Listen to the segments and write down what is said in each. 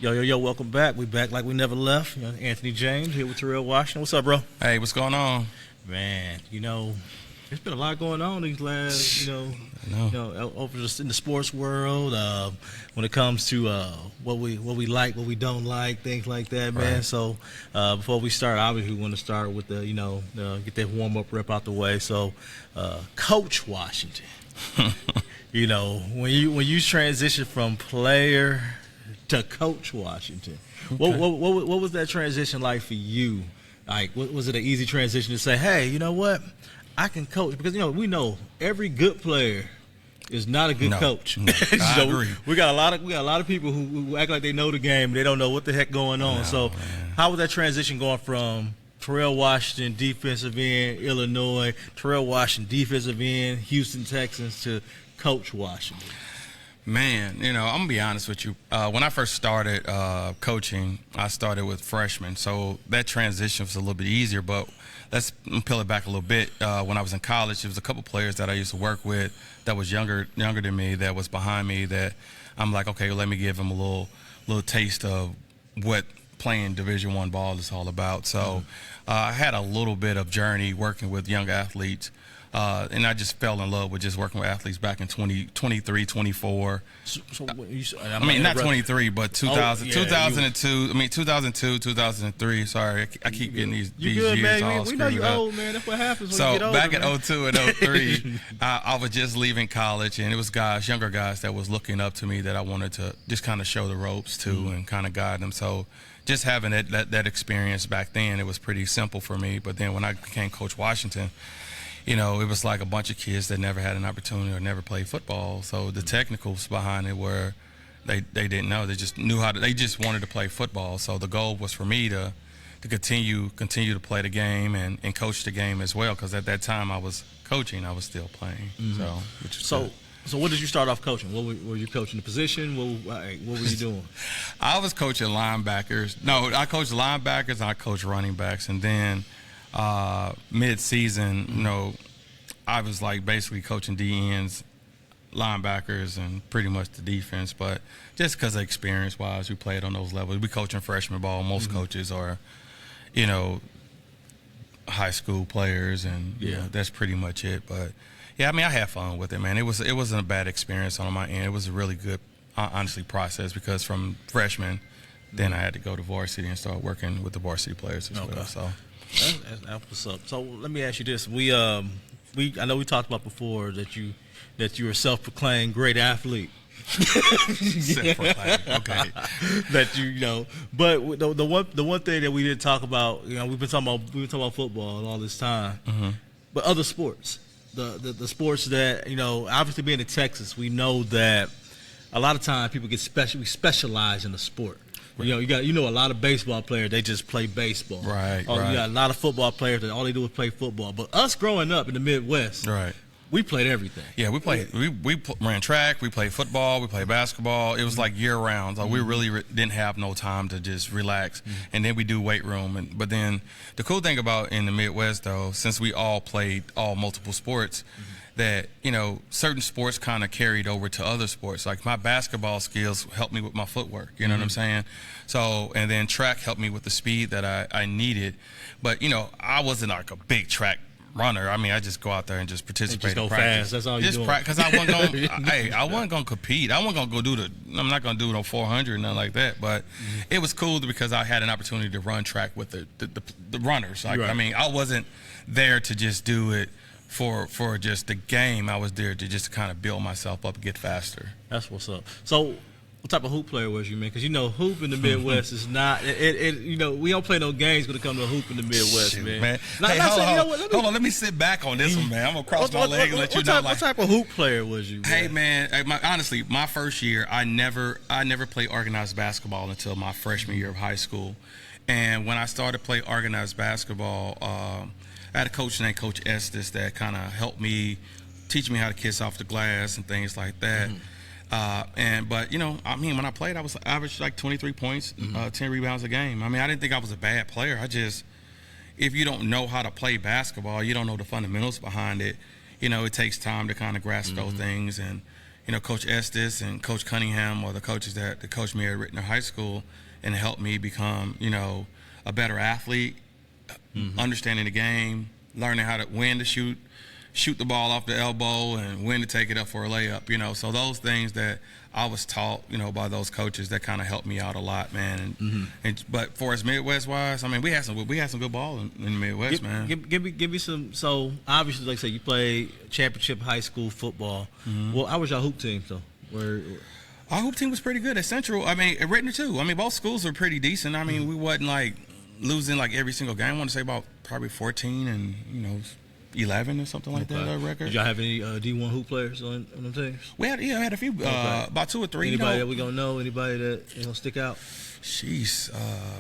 Yo, welcome back. We back like we never left. Anthony James here with Terrell Washington. What's up, bro? Hey, what's going on? Man, there's been a lot going on these last, over in the sports world. When it comes to what we like, what we don't like, things like that, man. Right. So before we start, obviously we want to start with get that warm up rep out the way. So, Coach Washington, when you transition from player to Coach Washington, Okay. what was that transition like for you? Like, was it an easy transition to say, hey, you know what? I can coach, because we know every good player is not a good coach. No, I agree. We got a lot of people who act like they know the game, and they don't know what the heck going on. No, so, man. how was that transition going from Terrell Washington, defensive end, Illinois, Terrell Washington, defensive end, Houston Texans, to Coach Washington? Man, I'm gonna be honest with you. When I first started coaching, I started with freshmen, so that transition was a little bit easier. But let's peel it back a little bit. When I was in college, there was a couple players that I used to work with that was younger than me, that was behind me, that I'm like, okay, well, let me give them a little taste of what playing Division I ball is all about. So I had a little bit of journey working with young athletes. And I just fell in love with just working with athletes back in 23, 24. Not 23, but 2002. 2003. Sorry, I keep getting these good, years man. all We know screwed you're up. old, man. That's what happens when So you get older, back man. in 02 and 03, I was just leaving college, and it was younger guys that was looking up to me that I wanted to just kind of show the ropes to and kind of guide them. So just having that experience back then, it was pretty simple for me. But then when I became Coach Washington, it was like a bunch of kids that never had an opportunity or never played football. So the technicals behind it were they didn't know. They just knew they just wanted to play football. So the goal was for me to continue to play the game and coach the game as well, because at that time I was coaching, I was still playing. So what did you start off coaching? What were you coaching the position? What were you doing? I was coaching linebackers. No, I coached linebackers and I coached running backs. And then mid-season, I was like basically coaching DNs, linebackers, and pretty much the defense. But just because of experience-wise, we played on those levels. We coaching freshman ball. Most coaches are, high school players, and that's pretty much it. But yeah, I had fun with it, man. It wasn't a bad experience on my end. It was a really good, honestly, process, because from freshman, then I had to go to varsity and start working with the varsity players as well. So that's what's up. So let me ask you this: I know we talked about before that you were a self-proclaimed great athlete. Self-proclaimed, okay. That but the one thing that we didn't talk about, we've been talking about football all this time, but other sports, the sports that obviously being in Texas, we know that a lot of times people we specialize in the sport. You got a lot of baseball players, they just play baseball. Right. You got a lot of football players that all they do is play football. But us growing up in the Midwest, right, we played everything. Yeah, we played. We ran track. We played football. We played basketball. It was like year round. So we really didn't have no time to just relax. And then we do weight room. But then the cool thing about in the Midwest, though, since we all played multiple sports, that certain sports kind of carried over to other sports. Like my basketball skills helped me with my footwork. You know what I'm saying? So, and then track helped me with the speed that I needed. But I wasn't like a big track runner. I just go out there and just participate. Just go in practice. fast. That's all you doing. Because I wasn't going. I wasn't going to compete. I wasn't going to go I'm not going to do no 400 nothing like that. But it was cool because I had an opportunity to run track with the runners. Like Right. I wasn't there to just do it for just the game. I was there to just kind of build myself up and get faster. That's what's up. So, what type of hoop player was you, man? Because hoop in the Midwest is not. We don't play no games when it comes to hoop in the Midwest, Shoot, man. Hey, hold on. Let me sit back on this one, man. I'm gonna cross my leg and let you know. What type of hoop player was you, man? Hey, man. Honestly, my first year, I never played organized basketball until my freshman year of high school, and when I started to play organized basketball, I had a coach named Coach Estes that kind of helped me, teach me how to kiss off the glass and things like that. But when I played, I was averaged like 23 points, 10 rebounds a game. I didn't think I was a bad player. If you don't know how to play basketball, you don't know the fundamentals behind it. It takes time to kind of grasp those things. And Coach Estes and Coach Cunningham are the coaches that coached me at Rittner High School and helped me become, a better athlete, understanding the game, learning how to when to shoot the ball off the elbow and when to take it up for a layup, So those things that I was taught, by those coaches that kind of helped me out a lot, man. But for as Midwest wise, I mean, we had some good ball in the Midwest, man. Give me some. So obviously, like I said, you played championship high school football. Well, how was your hoop team though? Our hoop team was pretty good at Central. I mean, at Rittner too. I mean, both schools were pretty decent. I mean, we wasn't like losing like every single game. I want to say about probably 14 and 11 or something like that. Our record. Did y'all have any D1 hoop players on them teams? We had a few, about 2 or 3. Anybody that we gonna know? Anybody that gonna stick out? Jeez,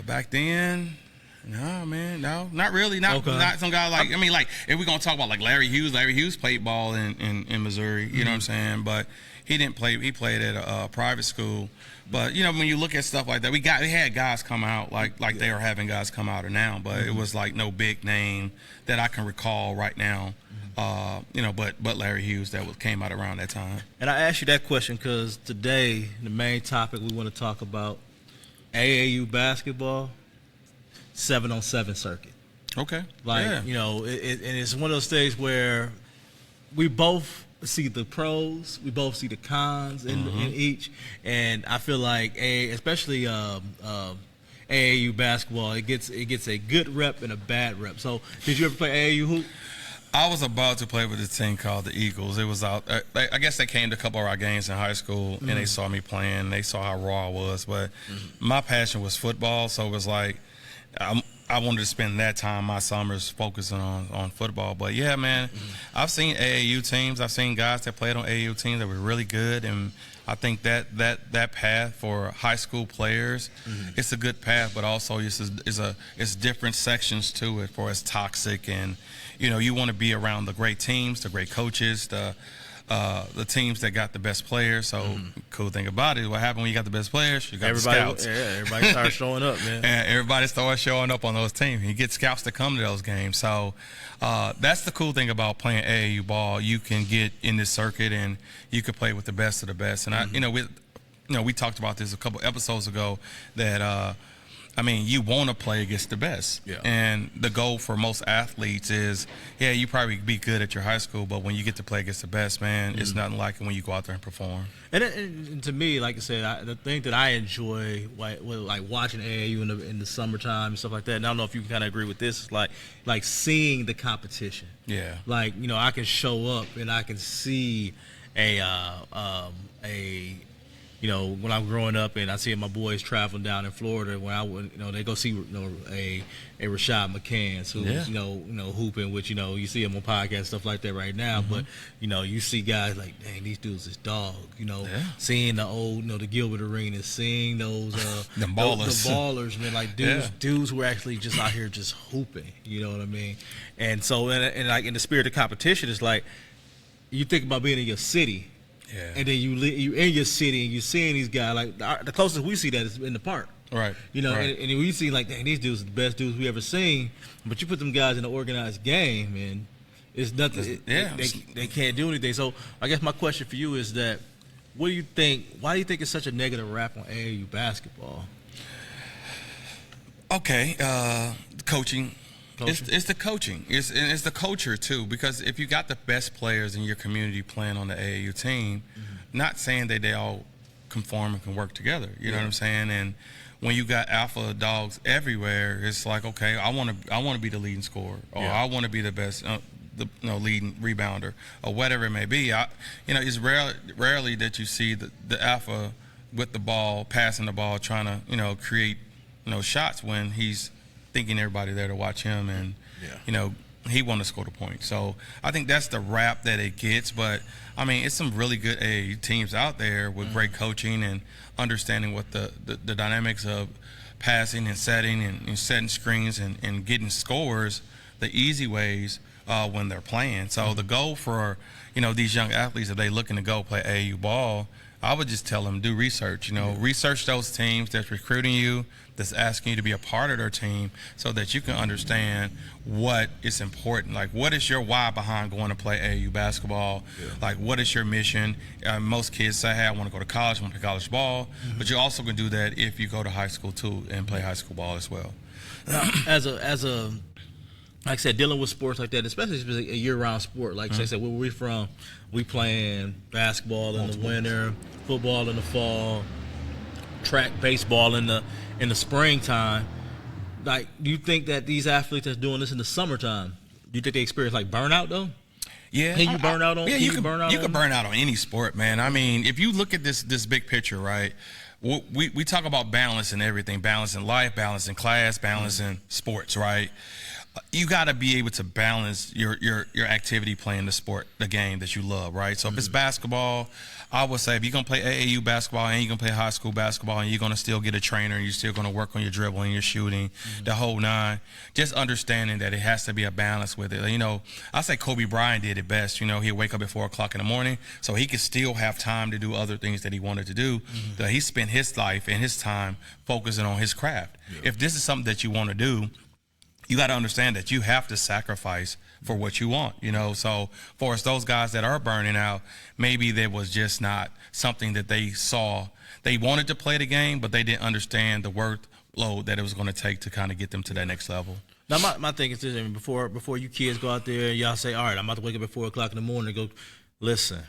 back then. No, man, no, not really. Not some guy like. I mean, like if we're gonna talk about like Larry Hughes played ball in Missouri. You know what I'm saying? But he didn't play. He played at a private school. But when you look at stuff like that, we had guys come out like they are having guys come out now. But it was like no big name that I can recall right now. But Larry Hughes that came out around that time. And I asked you that question because today the main topic we want to talk about AAU basketball, 7-on-7 circuit. Okay. And it's one of those things where we both see the pros, we both see the cons in each, and I feel like especially AAU basketball, it gets a good rep and a bad rep. So, did you ever play AAU hoop? I was about to play with a team called the Eagles. It was out. I guess they came to a couple of our games in high school, and they saw me playing. They saw how raw I was, but my passion was football, so it was like I wanted to spend that time, my summers, focusing on football. But, yeah, man, I've seen AAU teams. I've seen guys that played on AAU teams that were really good. And I think that path for high school players, it's a good path, but also it's different sections to it for it's toxic. And, you want to be around the great teams, the great coaches, the teams that got the best players. So cool thing about it, what happened when you got the best players? You got the scouts. Yeah, everybody starts showing up, man. And everybody starts showing up on those teams. You get scouts to come to those games. So that's the cool thing about playing AAU ball. You can get in this circuit and you can play with the best of the best. And we talked about this a couple episodes ago that you want to play against the best. Yeah. And the goal for most athletes is, you probably be good at your high school, but when you get to play against the best, man, it's nothing like it when you go out there and perform. And to me, like I said, the thing that I enjoy, like watching AAU in the summertime and stuff like that, and I don't know if you can kind of agree with this, is like seeing the competition. Yeah. Like, I can show up and I can see when I'm growing up and I see my boys traveling down in Florida, when I would, they go see, a Rashad McCants who's, hooping, which, you see him on podcasts, stuff like that right now. But, you see guys like, dang, these dudes is dog, seeing the old, the Gilbert Arenas, seeing those, the ballers. The ballers, man, like dudes who are actually just out here just hooping, you know what I mean? And so, and like in the spirit of competition, it's like, you think about being in your city. Yeah. And then you in your city and you're seeing these guys, like the closest we see that is in the park. Right. And we see like, dang, these dudes are the best dudes we ever seen. But you put them guys in an organized game and it's nothing. They can't do anything. So I guess my question for you is that, what do you think? Why do you think it's such a negative rap on AAU basketball? Okay, coaching. It's the coaching. It's the culture too. Because if you got the best players in your community playing on the AAU team, not saying that they all conform and can work together. You know what I'm saying? And when you got alpha dogs everywhere, it's like, okay, I want to be the leading scorer, or I want to be the best, leading rebounder, or whatever it may be. It's rarely that you see the alpha with the ball, passing the ball, trying to create shots when he's thinking everybody there to watch him, and he want to score the point. So I think that's the rap that it gets. But I mean, it's some really good AAU teams out there with great coaching and understanding what the dynamics of passing and setting and setting screens and getting scores the easy ways when they're playing. So the goal for these young athletes, if they looking to go play AAU ball, I would just tell them, do research. Research those teams that's recruiting you, that's asking you to be a part of their team, so that you can understand what is important. Like, what is your why behind going to play AAU basketball? Yeah. Like, what is your mission? Most kids say, hey, I want to go to college, I want to play college ball. Mm-hmm. But you also can do that if you go to high school too and play high school ball as well. Now, as a like I said, dealing with sports like that, especially if it's a year-round sport. Like I said, where we're from, we playing basketball in the winter, football in the fall, track, baseball in the springtime. Like, do you think that these athletes that's doing this in the summertime, do you think they experience like burnout though? Yeah, can you burn out on? Yeah, you can burn out on any sport, man. I mean, if you look at this big picture, right? We talk about balance in everything: balance in life, balance in class, balance in sports, right? You got to be able to balance your activity playing the game that you love, right? So if it's basketball, I would say if you're going to play AAU basketball and you're going to play high school basketball and you're going to still get a trainer and you're still going to work on your dribbling, your shooting, the whole nine, just understanding that it has to be a balance with it. I say Kobe Bryant did it best. He'd wake up at 4 o'clock in the morning so he could still have time to do other things that he wanted to do. That he spent his life and his time focusing on his craft. Yeah. If this is something that you want to do, you got to understand that you have to sacrifice for what you want, So for us, those guys that are burning out, maybe there was just not something that they saw. They wanted to play the game, but they didn't understand the workload that it was going to take to kind of get them to that next level. Now, my thing is this: before you kids go out there, y'all say, all right, I'm about to wake up at 4 o'clock in the morning and go, listen,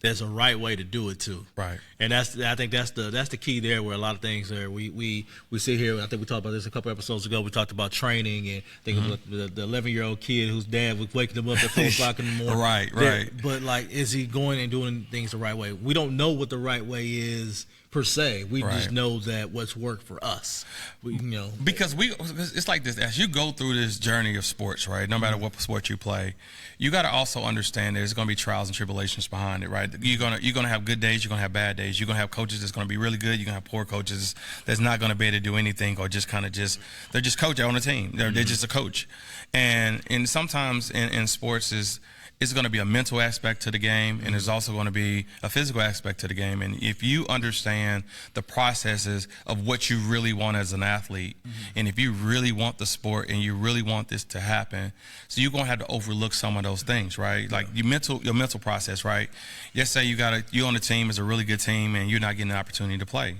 there's a right way to do it too. Right. And I think that's the key there, where a lot of things are. We sit here, I think we talked about this a couple episodes ago. We talked about training, and I think it was the 11-year-old kid whose dad was waking him up at 4 o'clock in the morning. Right. But like, is he going and doing things the right way? We don't know what the right way is per se. We just know that what's worked for us. Because it's like this: as you go through this journey of sports, right? No matter what sport you play, you got to also understand there's going to be trials and tribulations behind it, right? You're gonna have good days, you're gonna have bad days. You're gonna have coaches that's gonna be really good. You're gonna have poor coaches that's not gonna be able to do anything, or just they're just coach on a team. They're just a coach, and sometimes in sports it's going to be a mental aspect to the game, and there's also going to be a physical aspect to the game. And if you understand the processes of what you really want as an athlete, and if you really want the sport and you really want this to happen, so you're going to have to overlook some of those things, right? Like your mental process, right? Let's say you on the team is a really good team and you're not getting an opportunity to play.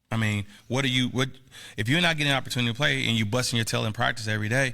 I mean, if you're not getting an opportunity to play and you busting your tail in practice every day?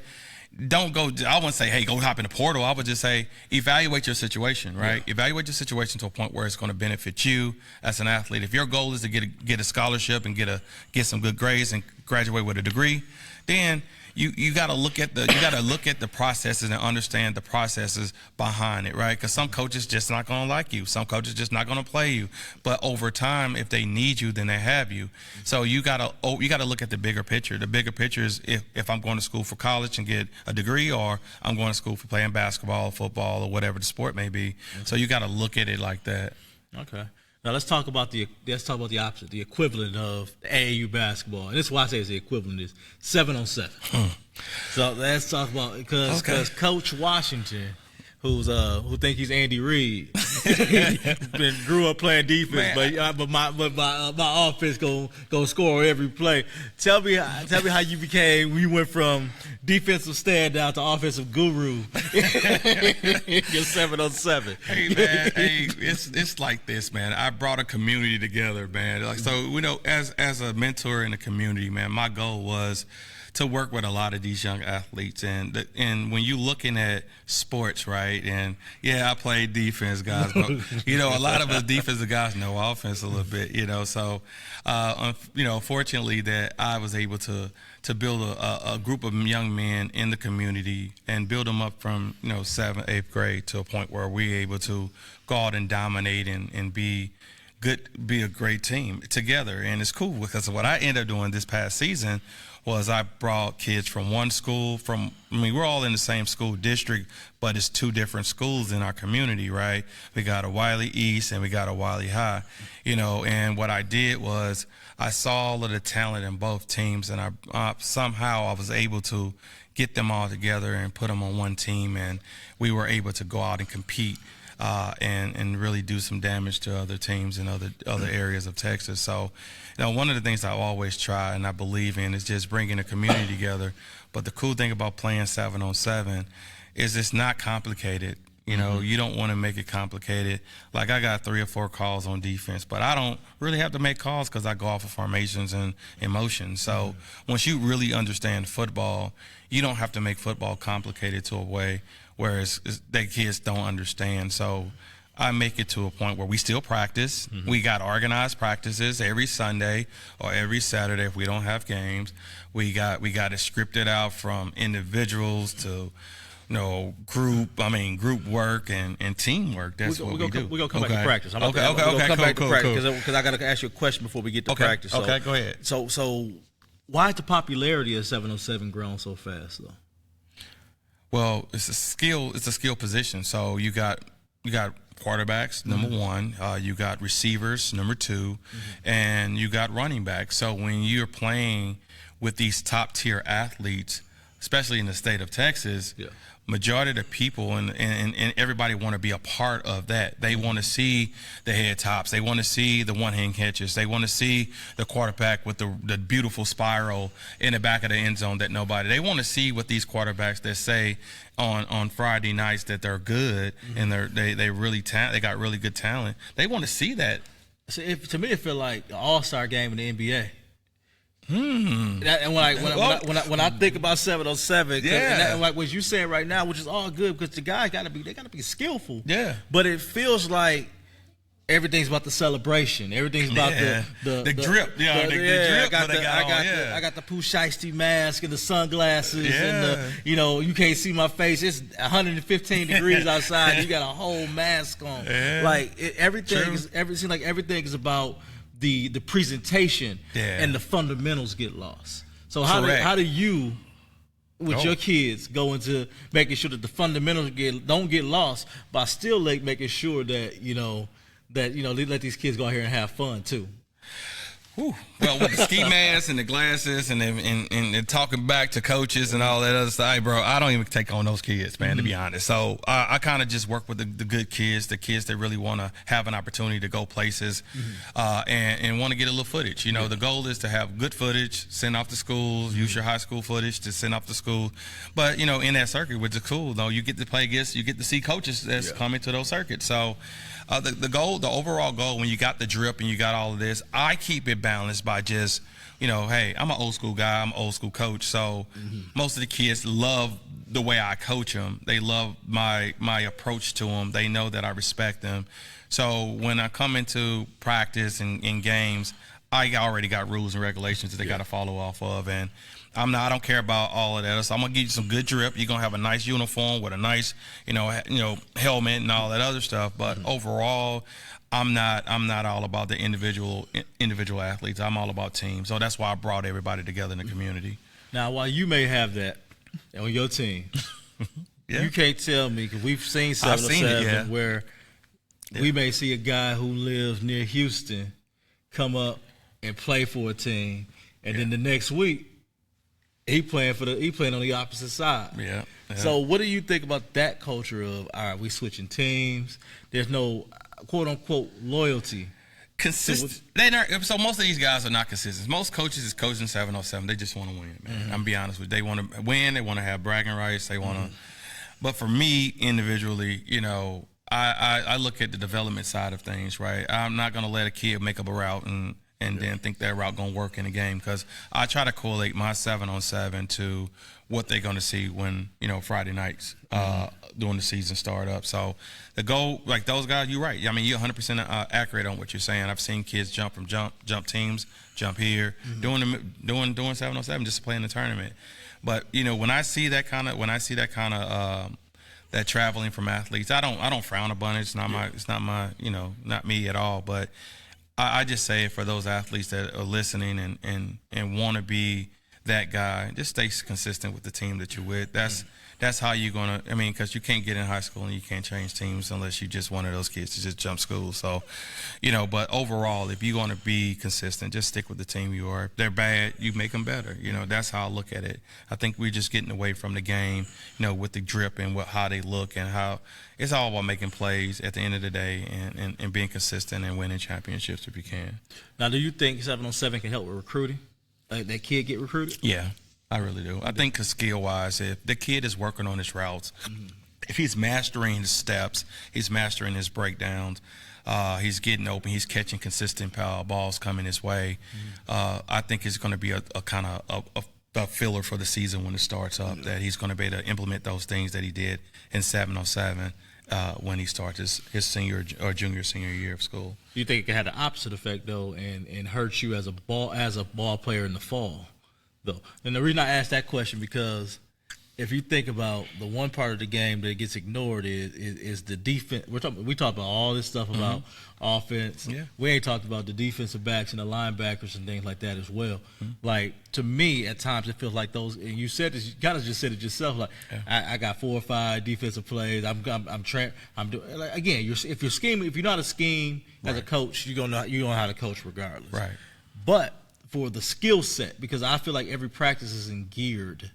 Don't go. I wouldn't say, hey, go hop in the portal. I would just say, evaluate your situation, right? Yeah. Evaluate your situation to a point where it's going to benefit you as an athlete. If your goal is to get a scholarship and get some good grades and graduate with a degree, then you got to look at the processes and understand the processes behind it, right? Because some coaches just not going to like you. Some coaches just not going to play you. But over time, if they need you, then they have you. So you got to look at the bigger picture. The bigger picture is if I'm going to school for college and get a degree, or I'm going to school for playing basketball, football, or whatever the sport may be. Okay. So you got to look at it like that. Okay. Now let's talk about the opposite, the equivalent of AAU basketball, and this is why I say it's the equivalent is 7-on-7. So let's talk about because Coach Washington, who think he's Andy Reid, grew up playing defense, but my offense go score every play. Tell me how you went from defensive stand down to offensive guru. You're 7-on-7. Hey man, it's like this, man. I brought a community together, man. Like, so as a mentor in the community, man, my goal was to work with a lot of these young athletes, and when you're looking at sports, right? And yeah, I played defense, guys, but a lot of us defensive guys know offense a little bit, So, fortunately, that I was able to build a group of young men in the community and build them up from 7th, 8th grade to a point where we're able to go out and dominate and be a great team together. And it's cool because what I ended up doing this past season was I brought kids from one school we're all in the same school district, but it's two different schools in our community, right? We got a Wiley East and we got a Wiley High, and what I did was I saw all of the talent in both teams, and somehow I was able to get them all together and put them on one team, and we were able to go out and compete and really do some damage to other teams in other areas of Texas. So, one of the things I always try and I believe in is just bringing the community together. But the cool thing about playing 7-on-7 is it's not complicated. You don't want to make it complicated. Like, I got 3 or 4 calls on defense, but I don't really have to make calls because I go off of formations and emotions. So once you really understand football, you don't have to make football complicated to a way where that kids don't understand. So I make it to a point where we still practice. We got organized practices every Sunday or every Saturday if we don't have games. We got it scripted out from individuals to group work and teamwork. That's what we do. We're going to come back to practice. We're going to come back to practice because I got to ask you a question before we get to practice. So, go ahead. So why is the popularity of 7-on-7 grown so fast, though? Well, it's a skill position. So you got quarterbacks, number one. You got receivers, number two. And you got running backs. So when you're playing with these top-tier athletes, especially in the state of Texas, majority of the people and everybody want to be a part of that. They want to see the head tops. They want to see the one-hand catches. They want to see the quarterback with the beautiful spiral in the back of the end zone that nobody. They want to see what these quarterbacks that say on Friday nights that they're good and they really they got really good talent. They want to see that. So to me, it feels like an all-star game in the NBA. And when I think about 7-on-7, and like what you saying right now, which is all good because the guys gotta be skillful. Yeah. But it feels like everything's about the celebration. Everything's about the drip. I got the Pooh Shiesty mask and the sunglasses and you can't see my face. It's 115 degrees outside. And you got a whole mask on. Yeah. Like everything seems like everything is about the presentation and the fundamentals get lost. So how do you with your kids go into making sure that the fundamentals don't get lost by still making sure that they let these kids go out here and have fun too? Well, with the ski masks and the glasses and talking back to coaches and all that other stuff, hey, bro, I don't even take on those kids, man, to be honest. So I kind of just work with the good kids, the kids that really want to have an opportunity to go places and want to get a little footage. The goal is to have good footage, send off to schools, use your high school footage to send off to school. But, in that circuit, which is cool, though, you get to play against, you get to see coaches that's coming to those circuits. So the overall goal, when you got the drip and you got all of this, I keep it balanced by just, hey, I'm an old school guy, I'm an old school coach. So most of the kids love the way I coach them. They love my approach to them. They know that I respect them. So when I come into practice and in games, I already got rules and regulations that they got to follow off of. And I don't care about all of that. So I'm gonna give you some good drip. You're gonna have a nice uniform with a nice, helmet and all that other stuff. But overall, I'm not all about the individual athletes. I'm all about teams. So that's why I brought everybody together in the community. Now, while you may have that on your team, you can't tell me, because we've seen 7-on-7 where we may see a guy who lives near Houston come up and play for a team, and then the next week he playing on the opposite side. Yeah. So what do you think about that culture of, all right, we switching teams, there's no quote unquote loyalty? Consistent. So most of these guys are not consistent. Most coaches is coaching 7-on-7. They just want to win, man. I'm gonna be honest with you. They want to win. They want to have bragging rights. They want to. But for me individually, I look at the development side of things. Right. I'm not gonna let a kid make up a route and then think that route gonna work in a game, because I try to correlate my 7-on-7 to what they're gonna see when Friday nights during the season start up. So the goal, like those guys, you're right. I mean, you're 100% accurate on what you're saying. I've seen kids jump from jump teams, jump here, doing 7-on-7 just to play in the tournament. But when I see that kind of that traveling from athletes, I don't frown upon it. It's not not me at all. But I just say for those athletes that are listening and want to be that guy. Just stay consistent with the team that you're with. That's how you're going to, because you can't get in high school and you can't change teams unless you're just one of those kids to just jump school. So, but overall, if you're going to be consistent, just stick with the team you are. If they're bad, you make them better. That's how I look at it. I think we're just getting away from the game, with the drip and how they look and how it's all about making plays at the end of the day and being consistent and winning championships if you can. Now, do you think 7-on-7 can help with recruiting? Like that kid get recruited? Yeah. I really do. I think skill-wise, if the kid is working on his routes, if he's mastering his steps, he's mastering his breakdowns, he's getting open, he's catching consistent balls coming his way, I think it's going to be a kind of a filler for the season when it starts up, that he's going to be able to implement those things that he did in 7-on-7 when he starts his senior year of school. Do you think it can have the opposite effect, though, and hurt you as a ball player in the fall? Though, and the reason I asked that question, because if you think about the one part of the game that gets ignored is the defense. We talk about all this stuff about offense. Yeah. We ain't talked about the defensive backs and the linebackers and things like that as well. Like, to me, at times it feels like those. And you said this. You kind of just said it yourself. Like, I got 4 or 5 defensive plays. I'm doing. Like, again, if you're scheming, if you know how to scheme as a coach, you know how to coach regardless. Right. But for the skill set, because I feel like every practice isn't geared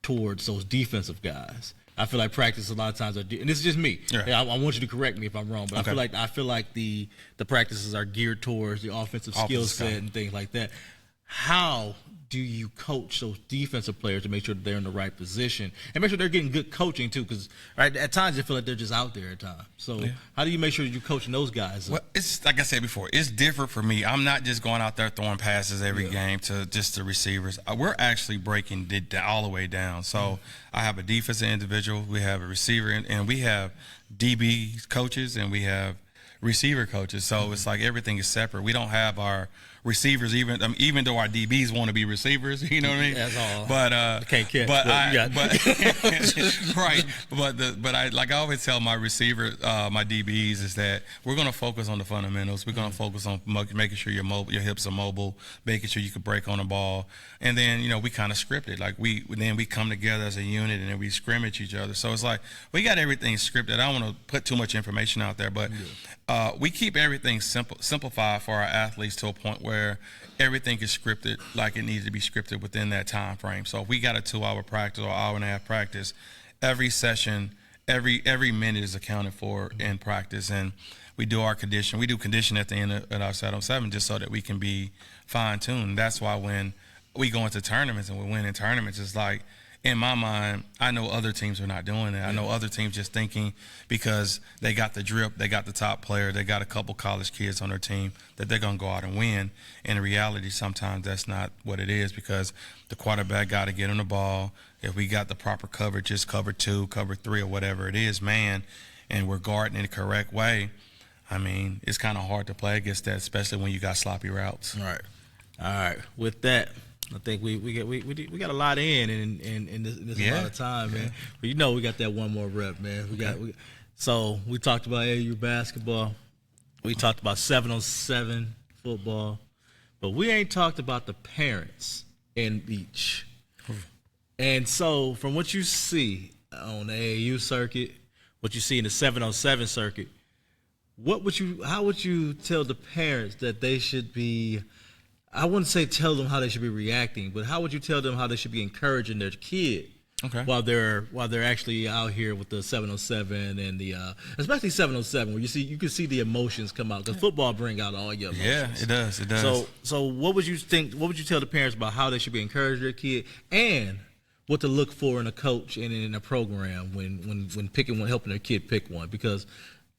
towards those defensive guys. I feel like practice a lot of times and this is just me. Yeah. I want you to correct me if I'm wrong, but okay. I feel like the practices are geared towards the offensive skill set and things like that. How do you coach those defensive players to make sure that they're in the right position and make sure they're getting good coaching too? Because at times I feel like they're just out there at times. So how do you make sure you're coaching those guys? Well, it's like I said before, it's different for me. I'm not just going out there throwing passes every game to just the receivers. We're actually breaking it all the way down. So I have a defensive individual, we have a receiver, and we have DB coaches and we have receiver coaches. So it's like everything is separate. We don't have our receivers, even though our DBs want to be receivers, you know what I mean? That's all. But can't catch. Right. But I always tell my receiver, my DBs, is that we're going to focus on the fundamentals. We're going to focus on making sure your hips are mobile, making sure you can break on the ball, and then we kind of scripted. Like we come together as a unit and then we scrimmage each other. So it's like we got everything scripted. I don't want to put too much information out there, but we keep everything simplified for our athletes to a point where everything is scripted like it needs to be scripted within that time frame. So if we got a 2-hour practice or hour-and-a-half practice, every session, every minute is accounted for in practice, and we do our condition. We do condition at the end of our 7-on-7 just so that we can be fine-tuned. That's why when we go into tournaments and we win in tournaments, it's like, in my mind, I know other teams are not doing that. I know other teams just thinking because they got the drip, they got the top player, they got a couple college kids on their team that they're going to go out and win. In reality, sometimes that's not what it is, because the quarterback got to get on the ball. If we got the proper coverages, cover 2, cover 3, or whatever it is, man, and we're guarding in the correct way, it's kind of hard to play against that, especially when you got sloppy routes. Right. All right. With that, I think we got a lot in this amount of time, man. But we got that one more rep, man. So we talked about AAU basketball. We talked about 7-on-7 football. But we ain't talked about the parents in each. And so from what you see on the AAU circuit, what you see in the 7-on-7 circuit, how would you tell the parents that they should be, I wouldn't say tell them how they should be reacting, but how would you tell them how they should be encouraging their kid while they're actually out here with the 7-on-7 and the especially 7-on-7, where you can see the emotions come out, because football bring out all your emotions. Yeah, it does. So what would you tell the parents about how they should be encouraging their kid, and what to look for in a coach and in a program when picking one, helping their kid pick one? Because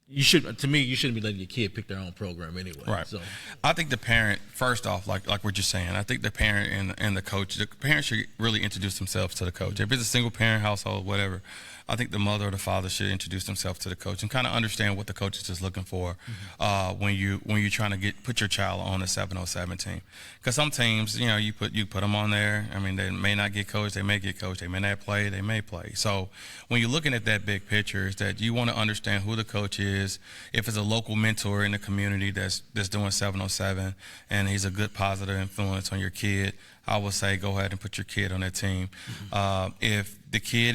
you shouldn't be letting your kid pick their own program anyway. Right. So I think the parent, first off, like what you're saying, I think the parent and the coach, the parent should really introduce themselves to the coach. If it's a single parent household, whatever, I think the mother or the father should introduce themselves to the coach and kind of understand what the coach is just looking for when you're trying to put your child on a 707 team. Because some teams, you put them on there. I mean, they may not get coached, they may get coached, they may not play, they may play. So when you're looking at that big picture, is that you want to understand who the coach is. If it's a local mentor in the community that's doing 707 and he's a good positive influence on your kid, I would say go ahead and put your kid on that team. If the kid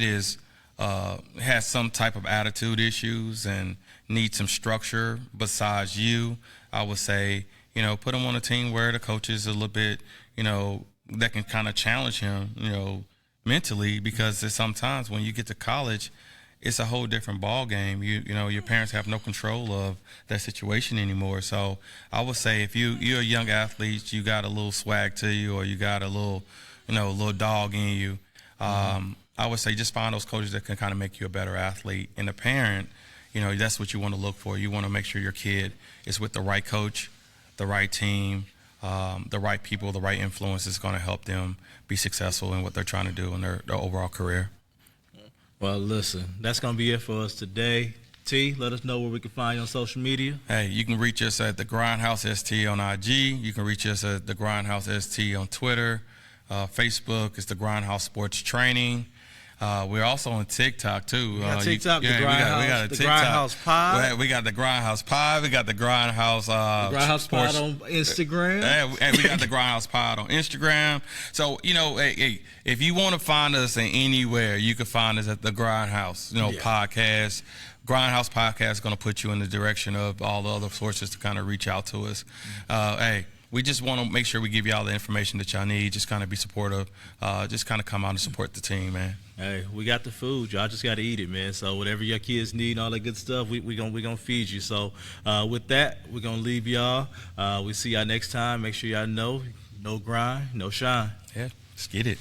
has some type of attitude issues and needs some structure besides you, I would say, put him on a team where the coach is a little bit, that can kind of challenge him, mentally, because sometimes when you get to college, it's a whole different ball game. Your parents have no control of that situation anymore. So I would say if you're a young athlete, you got a little swag to you, or you got a little, little dog in you. I would say just find those coaches that can kind of make you a better athlete. And the parent, that's what you want to look for. You want to make sure your kid is with the right coach, the right team, the right people, the right influence is going to help them be successful in what they're trying to do in their overall career. Well, listen, that's going to be it for us today. T, let us know where we can find you on social media. Hey, you can reach us at the GrindHouse ST on IG. You can reach us at the GrindHouse ST on Twitter. Facebook is the GrindHouse Sports Training. We're also on TikTok too. We got TikTok, we got a the TikTok. GrindHouse Pod. We got the GrindHouse Pod. We got the GrindHouse GrindHouse Pod on Instagram. And we got the GrindHouse Pod on Instagram. So hey, if you want to find us in anywhere, you can find us at the GrindHouse. Podcast. GrindHouse Podcast is going to put you in the direction of all the other sources to kind of reach out to us. Hey. We just want to make sure we give you all the information that y'all need. Just kind of be supportive. Just kind of come out and support the team, man. Hey, we got the food. Y'all just got to eat it, man. So whatever your kids need, all that good stuff, we gonna feed you. So with that, we're going to leave y'all. We see y'all next time. Make sure y'all know, no grind, no shine. Yeah, let's get it.